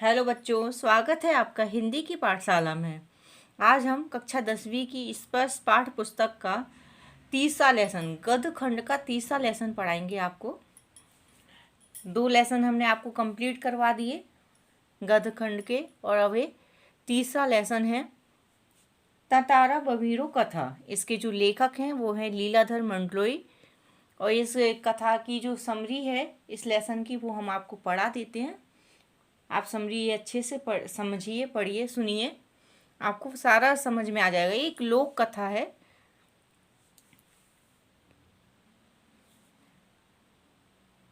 Hello बच्चों, स्वागत है आपका हिंदी की पाठशाला में। आज हम कक्षा 10वीं की स्पर्श पाठ्य पुस्तक का तीसरा लेसन, गद्य खंड का तीसरा लेसन पढ़ाएंगे आपको। 2 लेसन हमने आपको कंप्लीट करवा दिए गद्य खंड के, और अब ये तीसरा लेसन है ततारा बबीरो कथा। इसके जो लेखक हैं वो हैं लीलाधर मंडलोई, और इस कथा की जो समरी है इस लेसन की वो हम आपको पढ़ा देते हैं। आप समरी अच्छे से समझिए, पढ़िए, सुनिए, आपको सारा समझ में आ जाएगा। ये एक लोक कथा है।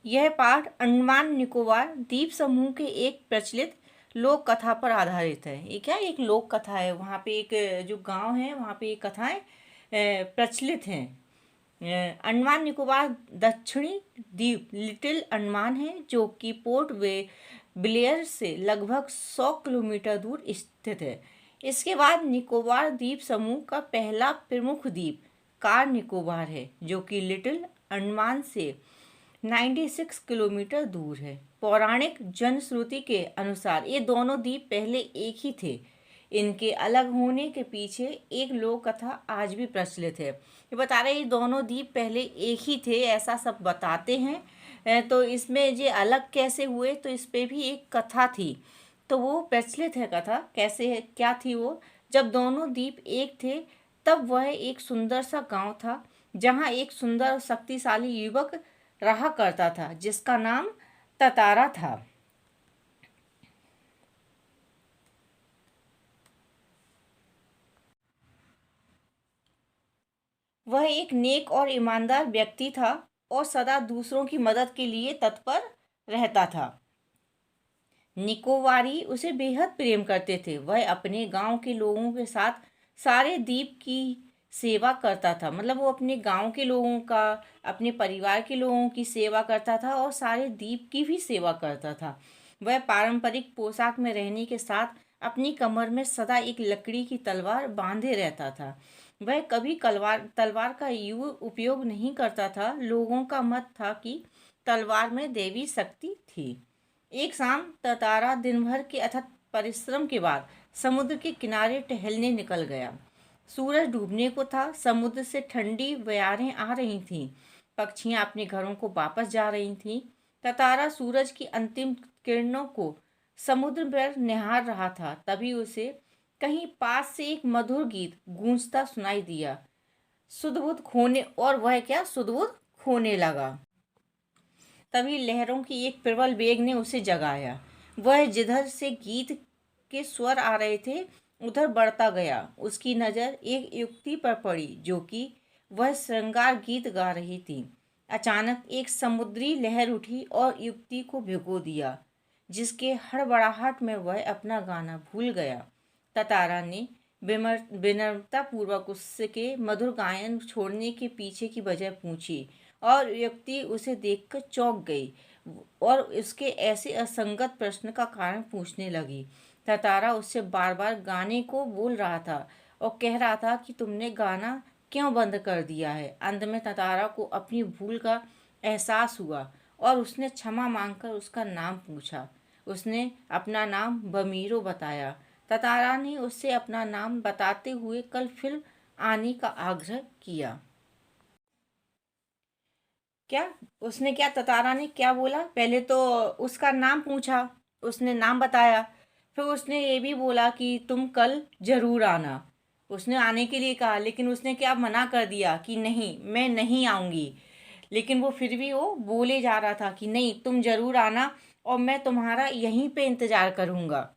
यह पाठ अंडमान निकोबार द्वीप समूह के एक प्रचलित लोक कथा पर आधारित है। ये क्या, एक लोक कथा है। वहाँ पे एक जो गांव है वहाँ पे एक कथाएं प्रचलित हैं। अंडमान निकोबार दक्षिणी द्वीप लिटिल अंडमान है, जो कि पोर्ट ब्लेयर से लगभग 100 किलोमीटर दूर स्थित है। इसके बाद निकोबार द्वीप समूह का पहला प्रमुख द्वीप कार निकोबार है, जो कि लिटिल अंडमान से 96 किलोमीटर दूर है। पौराणिक जनश्रुति के अनुसार ये दोनों द्वीप पहले एक ही थे। इनके अलग होने के पीछे एक लोक कथा आज भी प्रचलित है। ये बता रहे ये दोनों द्वीप पहले एक ही थे, ऐसा सब बताते हैं। तो इसमें ये अलग कैसे हुए, तो इस पे भी एक कथा थी, तो वो प्रचलित है कथा। कैसे है, क्या थी वो? जब दोनों द्वीप एक थे तब वह एक सुंदर सा गांव था, जहाँ एक सुंदर और शक्तिशाली युवक रहा करता था, जिसका नाम ततारा था। वह एक नेक और ईमानदार व्यक्ति था और सदा दूसरों की मदद के लिए तत्पर रहता था। निकोबारी उसे बेहद प्रेम करते थे। वह अपने गांव के लोगों के साथ सारे द्वीप की सेवा करता था। मतलब वो अपने गांव के लोगों का, अपने परिवार के लोगों की सेवा करता था और सारे द्वीप की भी सेवा करता था। वह पारंपरिक पोशाक में रहने के साथ अपनी कमर में सदा एक लकड़ी की तलवार बांधे रहता था। वह कभी तलवार का उपयोग नहीं करता था। लोगों का मत था कि तलवार में देवी शक्ति थी। एक शाम ततारा दिन भर के अथक परिश्रम के बाद समुद्र के किनारे टहलने निकल गया। सूरज डूबने को था। समुद्र से ठंडी बयारें आ रही थीं। पक्षियां अपने घरों को वापस जा रही थीं। ततारा सूरज की अंतिम किरणों को समुद्र पर निहार रहा था। तभी उसे कहीं पास से एक मधुर गीत गूंजता सुनाई दिया। सुध-बुध खोने और वह क्या, सुध-बुध खोने लगा। तभी लहरों की एक प्रबल वेग ने उसे जगाया। वह जिधर से गीत के स्वर आ रहे थे उधर बढ़ता गया। उसकी नज़र एक युवती पर पड़ी, जो कि वह श्रृंगार गीत गा रही थी। अचानक एक समुद्री लहर उठी और युवती को भिगो दिया, जिसके हड़बड़ाहट में वह अपना गाना भूल गया। ततारा ने विनम्रतापूर्वक उसके मधुर गायन छोड़ने के पीछे की वजह पूछी, और व्यक्ति उसे देखकर चौंक गई और उसके ऐसे असंगत प्रश्न का कारण पूछने लगी। ततारा उससे बार बार गाने को बोल रहा था और कह रहा था कि तुमने गाना क्यों बंद कर दिया है। अंत में ततारा को अपनी भूल का एहसास हुआ और उसने क्षमा मांगकर उसका नाम पूछा। उसने अपना नाम बमीरो बताया। ततारा ने उससे अपना नाम बताते हुए कल फिर आने का आग्रह किया। क्या उसने, क्या ततारा ने क्या बोला? पहले तो उसका नाम पूछा, उसने नाम बताया, फिर उसने ये भी बोला कि तुम कल जरूर आना। उसने आने के लिए कहा, लेकिन उसने क्या मना कर दिया कि नहीं, मैं नहीं आऊँगी। लेकिन वो फिर भी वो बोले जा रहा था कि नहीं, तुम जरूर आना और मैं तुम्हारा यहीं पे इंतज़ार करूँगा।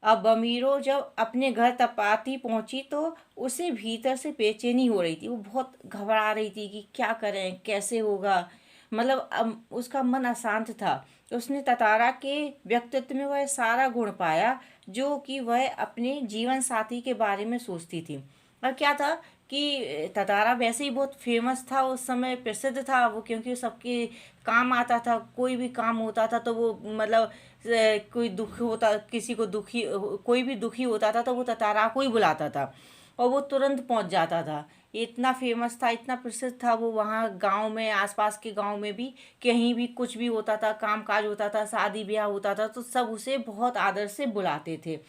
अब बमीरो जब अपने घर तपाती पहुंची तो उसे भीतर से बेचैनी हो रही थी। वो बहुत घबरा रही थी कि क्या करें, कैसे होगा। मतलब अब उसका मन अशांत था। उसने ततारा के व्यक्तित्व में वह सारा गुण पाया जो कि वह अपने जीवन साथी के बारे में सोचती थी। और क्या था कि ततारा वैसे ही बहुत फेमस था, उस समय प्रसिद्ध था वो, क्योंकि सबके काम आता था। कोई भी काम होता था तो वो मतलब कोई दुख होता, किसी को दुखी, कोई भी दुखी होता था तो वो ततारा को ही बुलाता था। और वो तुरंत पहुंच जाता था। ये इतना फेमस था, इतना प्रसिद्ध था वो वहाँ गांव में, आसपास के गांव में भी, कहीं भी कुछ भी होता था, काम काज होता था, शादी ब्याह होता था, तो सब उसे बहुत आदर से बुलाते थे।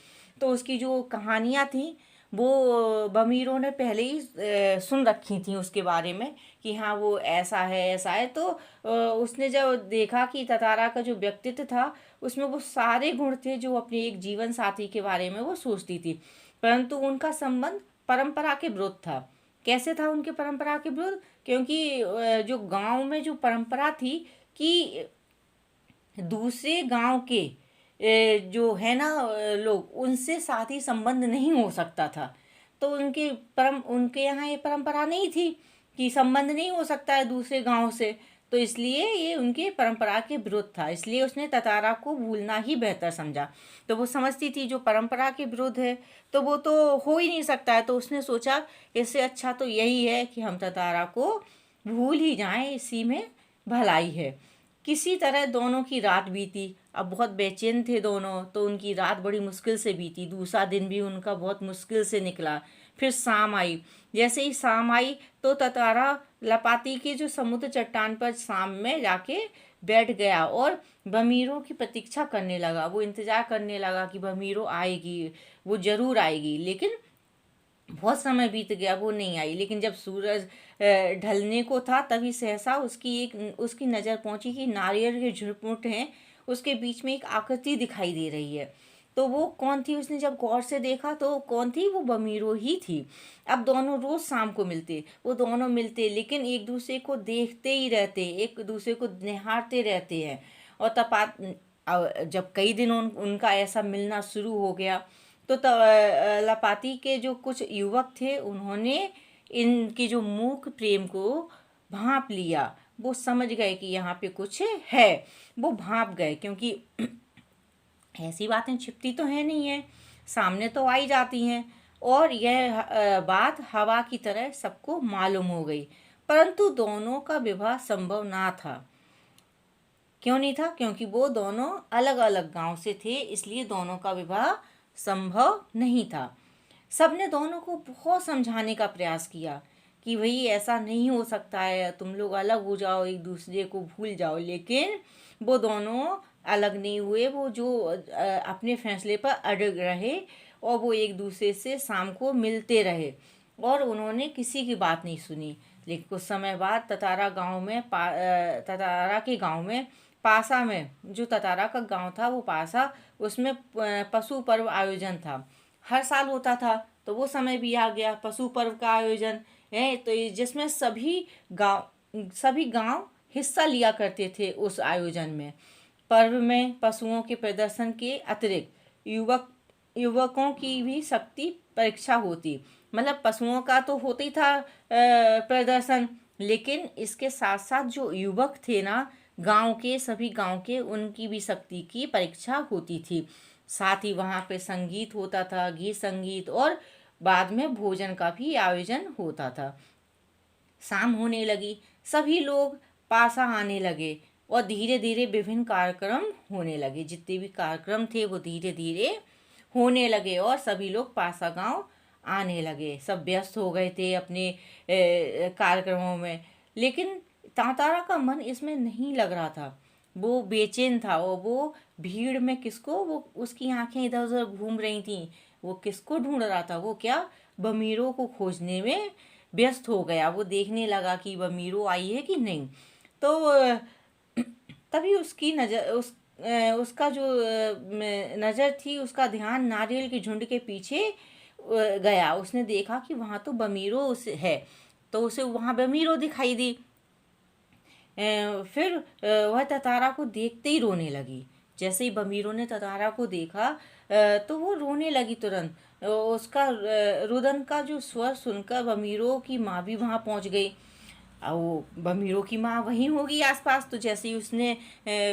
तो उसकी जो कहानियाँ थी वो बमीरों ने पहले ही सुन रखी थी उसके बारे में, कि हाँ वो ऐसा है ऐसा है। तो उसने जब देखा कि ततारा का जो व्यक्तित्व था उसमें वो सारे गुण थे जो अपने एक जीवन साथी के बारे में वो सोचती थी, परंतु उनका संबंध परंपरा के विरुद्ध था। कैसे था उनके परंपरा के विरुद्ध? क्योंकि जो गांव में जो परंपरा थी कि दूसरे गांव के जो है ना लोग, उनसे साथी संबंध नहीं हो सकता था। तो उनके यहाँ ये परंपरा नहीं थी कि संबंध नहीं हो सकता है दूसरे गांव से। तो इसलिए ये उनके परंपरा के विरुद्ध था, इसलिए उसने ततारा को भूलना ही बेहतर समझा। तो वो समझती थी जो परंपरा के विरुद्ध है तो वो तो हो ही नहीं सकता है। तो उसने सोचा इससे अच्छा तो यही है कि हम ततारा को भूल ही जाएं, इसी में भलाई है। किसी तरह दोनों की रात बीती। अब बहुत बेचैन थे दोनों, तो उनकी रात बड़ी मुश्किल से बीती। दूसरा दिन भी उनका बहुत मुश्किल से निकला। फिर शाम आई। जैसे ही शाम आई तो ततारा लपाती के जो समुद्र चट्टान पर शाम में जाके बैठ गया और बमीरों की प्रतीक्षा करने लगा। वो इंतज़ार करने लगा कि बमीरों आएगी, वो ज़रूर आएगी। लेकिन बहुत समय बीत गया, वो नहीं आई। लेकिन जब सूरज ढलने को था तभी सहसा उसकी नज़र पहुंची कि नारियल के झुरमुट हैं, उसके बीच में एक आकृति दिखाई दे रही है। तो वो कौन थी? उसने जब गौर से देखा तो कौन थी? वो बमीरो ही थी। अब दोनों रोज शाम को मिलते, वो दोनों मिलते, लेकिन एक दूसरे को देखते ही रहते, एक दूसरे को निहारते रहते हैं। और जब कई दिन उनका ऐसा मिलना शुरू हो गया तो लपाती के जो कुछ युवक थे उन्होंने इनके जो मूक प्रेम को भांप लिया। वो समझ गए कि यहाँ पे कुछ है। वो भांप गए, क्योंकि ऐसी बातें छिपती तो है नहीं है, सामने तो आई जाती हैं। और यह बात हवा की तरह सबको मालूम हो गई। परंतु दोनों का विवाह संभव ना था। क्यों नहीं था? क्योंकि वो दोनों अलग अलग गांव से थे, इसलिए दोनों का विवाह संभव नहीं था। सबने दोनों को बहुत समझाने का प्रयास किया कि भाई ऐसा नहीं हो सकता है, तुम लोग अलग हो जाओ, एक दूसरे को भूल जाओ। लेकिन वो दोनों अलग नहीं हुए। वो जो अपने फैसले पर अड़ग रहे और वो एक दूसरे से शाम को मिलते रहे और उन्होंने किसी की बात नहीं सुनी। लेकिन कुछ समय बाद ततारा के गांव में, पासा में, जो ततारा का गांव था वो पासा, उसमें पशु पर्व आयोजन था। हर साल होता था। तो वो समय भी आ गया पशु पर्व का आयोजन है, तो जिसमें सभी गांव हिस्सा लिया करते थे उस आयोजन में। पर्व में पशुओं के प्रदर्शन के अतिरिक्त युवकों की भी शक्ति परीक्षा होती। मतलब पशुओं का तो होता ही था प्रदर्शन, लेकिन इसके साथ साथ जो युवक थे ना, सभी गांव के, उनकी भी शक्ति की परीक्षा होती थी। साथ ही वहाँ पे संगीत होता था, गीत संगीत, और बाद में भोजन का भी आयोजन होता था। शाम होने लगी, सभी लोग पासा आने लगे और धीरे धीरे विभिन्न कार्यक्रम होने लगे। जितने भी कार्यक्रम थे वो धीरे धीरे होने लगे और सभी लोग पासा गांव आने लगे। सब व्यस्त हो गए थे अपने कार्यक्रमों में। लेकिन तांतारा का मन इसमें नहीं लग रहा था। वो बेचैन था और वो भीड़ में वो उसकी आंखें इधर उधर घूम रही थीं। वो किसको ढूंढ रहा था? वो क्या, बमीरों को खोजने में व्यस्त हो गया। वो देखने लगा कि बमीरो आई है कि नहीं। तो तभी उसकी नज़र उसका जो नज़र थी, उसका ध्यान नारियल के झुंड के पीछे गया। उसने देखा कि वहाँ तो बमीरो है। तो उसे वहाँ बमीरो दिखाई दी। फिर वह ततारा को देखते ही रोने लगी। जैसे ही बमीरो ने ततारा को देखा तो वो रोने लगी तुरंत। उसका रुदन का जो स्वर सुनकर बमीरो की माँ भी वहाँ पहुँच गई। वो बमीरो की माँ वहीं होगी आसपास। तो जैसे ही उसने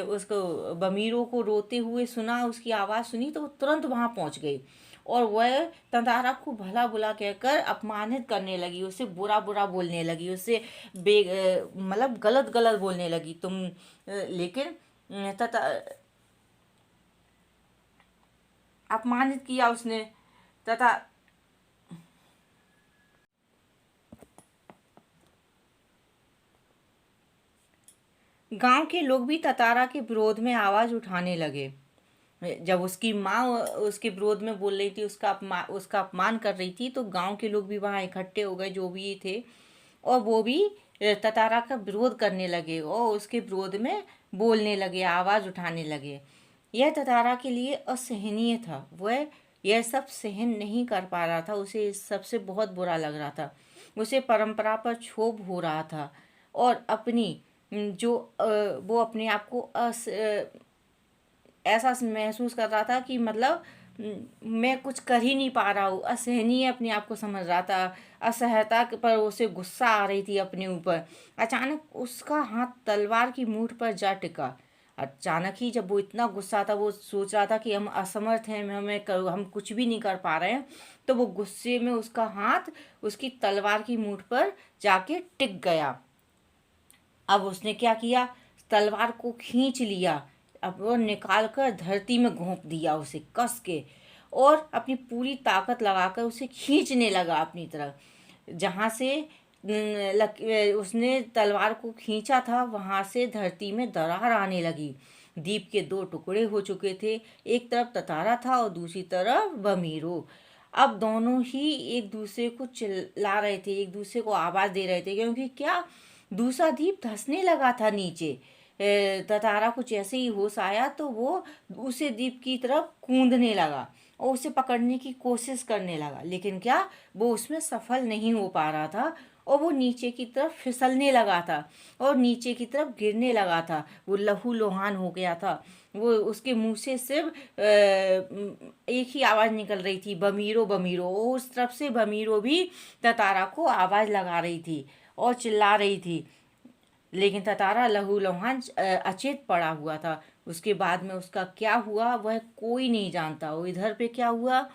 उसको बमीरो को रोते हुए सुना, उसकी आवाज़ सुनी, तो वो तुरंत वहाँ पहुँच गई और वह ततारा को भला बुला कहकर अपमानित करने लगी, उससे बुरा बुरा बोलने लगी, उससे मतलब गलत गलत बोलने लगी। लेकिन तथा अपमानित किया उसने। तथा गांव के लोग भी ततारा के विरोध में आवाज़ उठाने लगे। जब उसकी माँ उसके विरोध में बोल रही थी, उसका अपमान कर रही थी, तो गांव के लोग भी वहाँ इकट्ठे हो गए जो भी थे, और वो भी ततारा का विरोध करने लगे और उसके विरोध में बोलने लगे, आवाज़ उठाने लगे। यह ततारा के लिए असहनीय था। वह यह सब सहन नहीं कर पा रहा था। उसे इस सबसे बहुत बुरा लग रहा था। उसे परंपरा पर क्षोभ हो रहा था और अपनी वो अपने आप को ऐसा महसूस कर रहा था कि मतलब मैं कुछ कर ही नहीं पा रहा हूँ। असहनीय अपने आप को समझ रहा था। असहजता पर उसे गुस्सा आ रही थी अपने ऊपर। अचानक उसका हाथ तलवार की मूठ पर जा टिका। अचानक ही जब वो इतना गुस्सा था, वो सोच रहा था कि हम असमर्थ हैं, हम कुछ भी नहीं कर पा रहे हैं, तो वो गुस्से में उसका हाथ उसकी तलवार की मूठ पर जाके टिक गया। अब उसने क्या किया, तलवार को खींच लिया। अब वो निकाल कर धरती में घोंप दिया उसे कस के, और अपनी पूरी ताकत लगाकर उसे खींचने लगा अपनी तरफ। जहाँ से उसने तलवार को खींचा था, वहाँ से धरती में दरार आने लगी। दीप के दो टुकड़े हो चुके थे। एक तरफ ततारा था और दूसरी तरफ बमीरो। अब दोनों ही एक दूसरे को चिल्ला रहे थे, एक दूसरे को आवाज़ दे रहे थे, क्योंकि क्या, दूसरा दीप धंसने लगा था नीचे। ततारा को जैसे ही होश आया तो वो उसे दीप की तरफ कूदने लगा और उसे पकड़ने की कोशिश करने लगा, लेकिन क्या, वो उसमें सफल नहीं हो पा रहा था और वो नीचे की तरफ फिसलने लगा था और नीचे की तरफ गिरने लगा था। वो लहू लुहान हो गया था। वो उसके मुंह से सिर्फ एक ही आवाज़ निकल रही थी, बमीरो बमीरो। उस तरफ से बमीरो भी ततारा को आवाज़ लगा रही थी और चिल्ला रही थी, लेकिन ततारा लहू लुहान अचेत पड़ा हुआ था। उसके बाद में उसका क्या हुआ वह कोई नहीं जानता। और इधर पे क्या हुआ,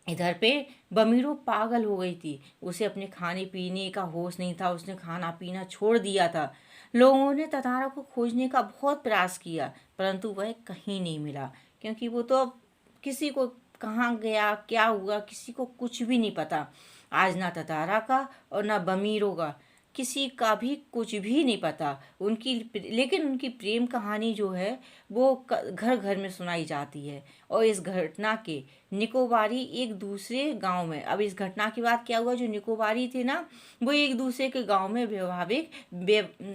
इधर पे बमीरो पागल हो गई थी। उसे अपने खाने पीने का होश नहीं था। उसने खाना पीना छोड़ दिया था। लोगों ने ततारा को खोजने का बहुत प्रयास किया, परंतु वह कहीं नहीं मिला, क्योंकि वो तो अब किसी को कहाँ गया, क्या हुआ, किसी को कुछ भी नहीं पता। आज ना ततारा का और ना बमीरो का, किसी का भी कुछ भी नहीं पता उनकी। लेकिन उनकी प्रेम कहानी जो है वो घर घर में सुनाई जाती है। और इस घटना के निकोबारी एक दूसरे गांव में, अब इस घटना के बाद क्या हुआ, जो निकोबारी थे ना, वो एक दूसरे के गांव में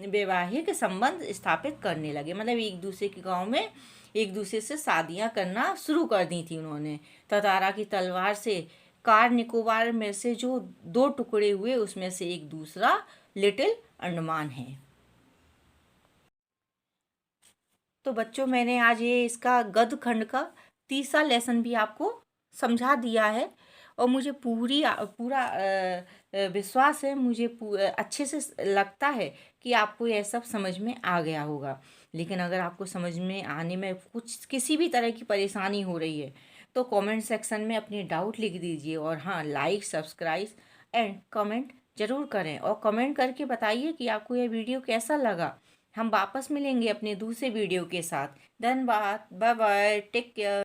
वैवाहिक संबंध स्थापित करने लगे। मतलब एक दूसरे के गांव में एक दूसरे से शादियां करना शुरू कर दी थी उन्होंने। ततारा की तलवार से कार निकोबार में से जो दो टुकड़े हुए, उसमें से एक दूसरा लिटिल अंडमान है। तो बच्चों, मैंने आज ये इसका गद्य खंड का तीसरा लेसन भी आपको समझा दिया है, और मुझे पूरा विश्वास है, मुझे अच्छे से लगता है कि आपको यह सब समझ में आ गया होगा। लेकिन अगर आपको समझ में आने में कुछ किसी भी तरह की परेशानी हो रही है, तो कमेंट सेक्शन में अपनी डाउट लिख दीजिए। और हाँ, लाइक, सब्सक्राइब एंड कमेंट ज़रूर करें, और कमेंट करके बताइए कि आपको यह वीडियो कैसा लगा। हम वापस मिलेंगे अपने दूसरे वीडियो के साथ। धन्यवाद, बाय बाय, टेक केयर।